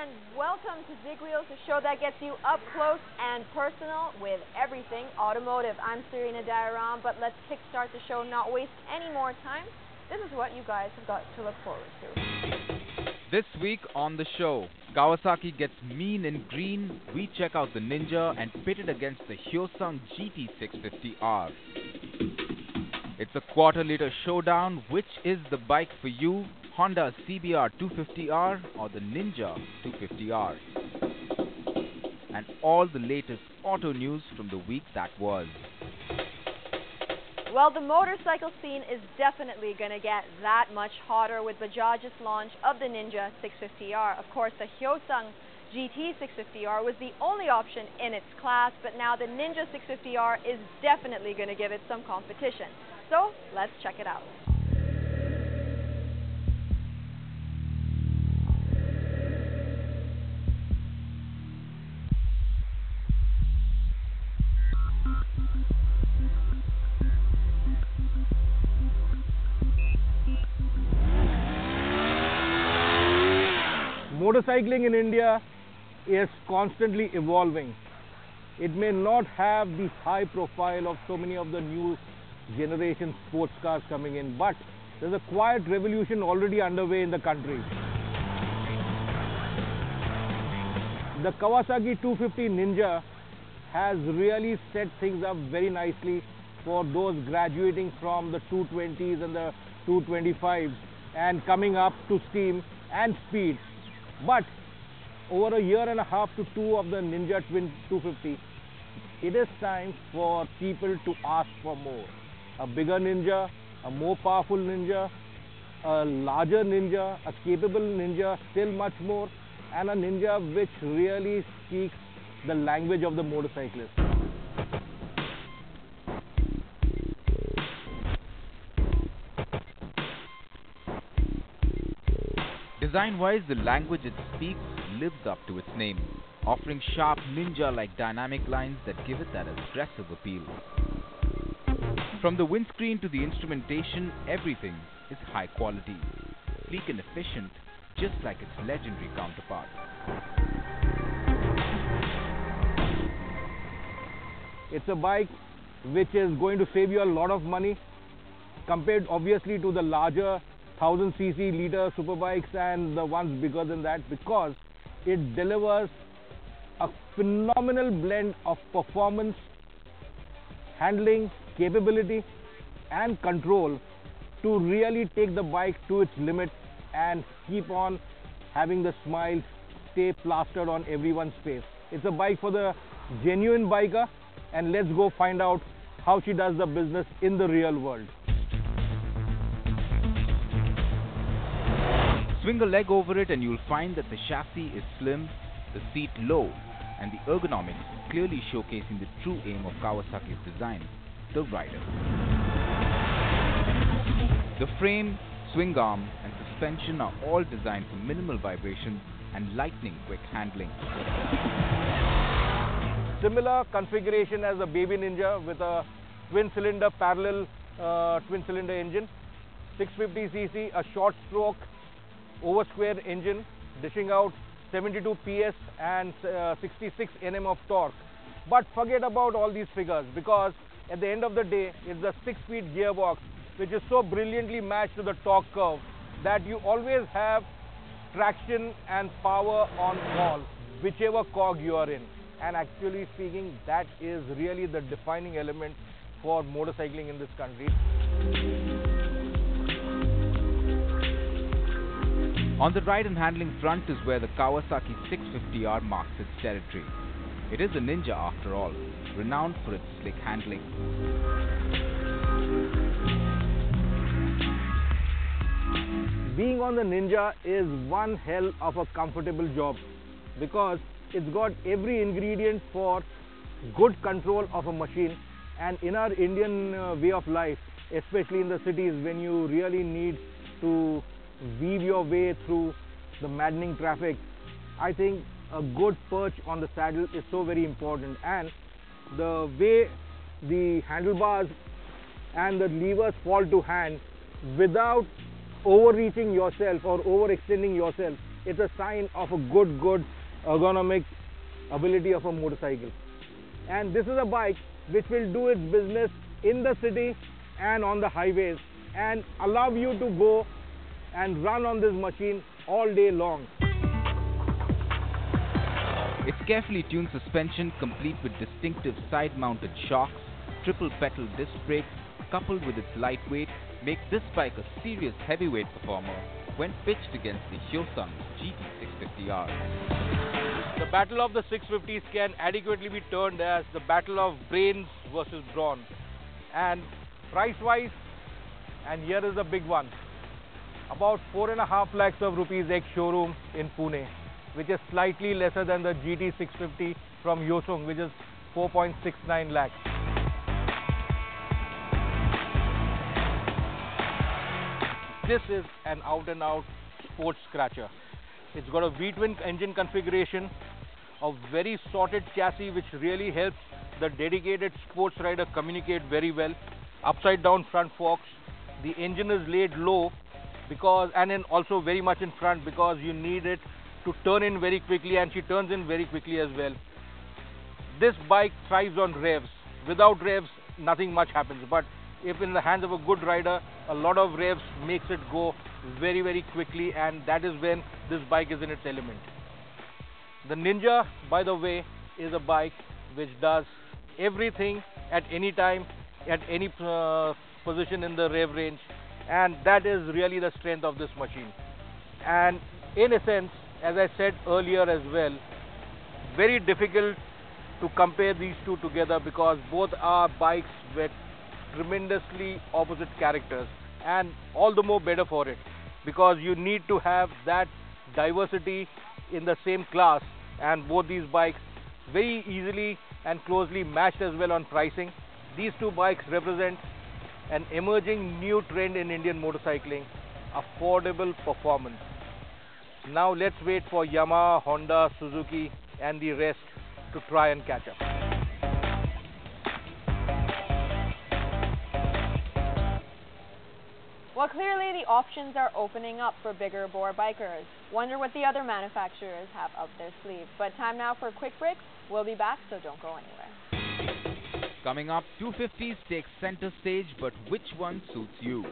and welcome to ZigWheels, the show that gets you up close and personal with everything automotive. I'm Serena Diaram, but let's kickstart the show, not waste any more time. This is what you guys have got to look forward to. This week on the show, Kawasaki gets mean in green, we check out the Ninja and pit it against the Hyosung GT650R. It's a quarter-liter showdown. Which is the bike for you? Honda CBR 250R or the Ninja 250R? And all the latest auto news from the week that was. Well, the motorcycle scene is definitely going to get that much hotter with Bajaj's launch of the Ninja 650R. Of course, the Hyosung GT 650R was the only option in its class, but now the Ninja 650R is definitely going to give it some competition. So, let's check it out. Motorcycling in India is constantly evolving. It may not have the high profile of so many of the new generation sports cars coming in, but there's a quiet revolution already underway in the country. The Kawasaki 250 Ninja has really set things up very nicely for those graduating from the 220s and the 225s and coming up to steam and speed. But over a year and a half to two of the Ninja Twin 250, it is time for people to ask for more. A bigger Ninja, a more powerful Ninja, a larger Ninja, a capable Ninja, still much more, and a Ninja which really speaks the language of the motorcyclist. Design-wise, the language it speaks lives up to its name, offering sharp ninja-like dynamic lines that give it that aggressive appeal. From the windscreen to the instrumentation, everything is high quality, sleek and efficient, just like its legendary counterpart. It's a bike which is going to save you a lot of money compared obviously to the larger 1000cc liter superbikes and the ones bigger than that, because it delivers a phenomenal blend of performance, handling, capability and control to really take the bike to its limit and keep on having the smiles stay plastered on everyone's face. It's a bike for the genuine biker, and let's go find out how she does the business in the real world. Swing a leg over it and you'll find that the chassis is slim, the seat low, and the ergonomics clearly showcasing the true aim of Kawasaki's design, the rider. The frame, swing arm, and suspension are all designed for minimal vibration and lightning quick handling. Similar configuration as the Baby Ninja with a twin-cylinder parallel twin-cylinder engine, 650cc, a short stroke over square engine dishing out 72 PS and 66 Nm of torque. But forget about all these figures, because at the end of the day it's the 6-speed gearbox which is so brilliantly matched to the torque curve that you always have traction and power on all, whichever cog you are in. And actually speaking, that is really the defining element for motorcycling in this country. On the ride and handling front is where the Kawasaki 650R marks its territory. It is a Ninja after all, renowned for its slick handling. Being on the Ninja is one hell of a comfortable job, because it's got every ingredient for good control of a machine. And in our Indian way of life, especially in the cities when you really need to weave your way through the maddening traffic, I think a good perch on the saddle is so very important. And the way the handlebars and the levers fall to hand without overreaching yourself or overextending yourself it's a sign of a good ergonomic ability of a motorcycle. And this is a bike which will do its business in the city and on the highways and allow you to go and run on this machine all day long. Its carefully tuned suspension, complete with distinctive side-mounted shocks, triple pedal disc brakes, coupled with its lightweight, make this bike a serious heavyweight performer when pitched against the Hyosung GT650R. The battle of the 650s can adequately be termed as the battle of brains versus brawn. And price-wise, and here is the big one, about 4.5 lakhs of rupees ex-showroom in Pune, which is slightly lesser than the GT650 from Hyosung, which is 4.69 lakhs. This is an out-and-out sports scratcher. It's got a V-twin engine configuration, a very sorted chassis which really helps the dedicated sports rider communicate very well. Upside down front forks. The engine is laid low because, and then also very much in front because you need it to turn in very quickly, and she turns in very quickly as well. This bike thrives on revs. Without revs, nothing much happens. But if in the hands of a good rider, a lot of revs makes it go very quickly, and that is when this bike is in its element. The Ninja, by the way, is a bike which does everything at any time, at any position in the rev range, and that is really the strength of this machine. And in a sense, as I said earlier as well, very difficult to compare these two together because both are bikes with tremendously opposite characters, and all the more better for it because you need to have that diversity in the same class, and both these bikes very easily and closely matched as well on pricing. These two bikes represent an emerging new trend in Indian motorcycling, affordable performance. Now let's wait for Yamaha, Honda, Suzuki and the rest to try and catch up. Well, clearly the options are opening up for bigger bore bikers. Wonder what the other manufacturers have up their sleeve. But time now for a quick break. We'll be back, so don't go anywhere. Coming up, 250s take center stage, but which one suits you?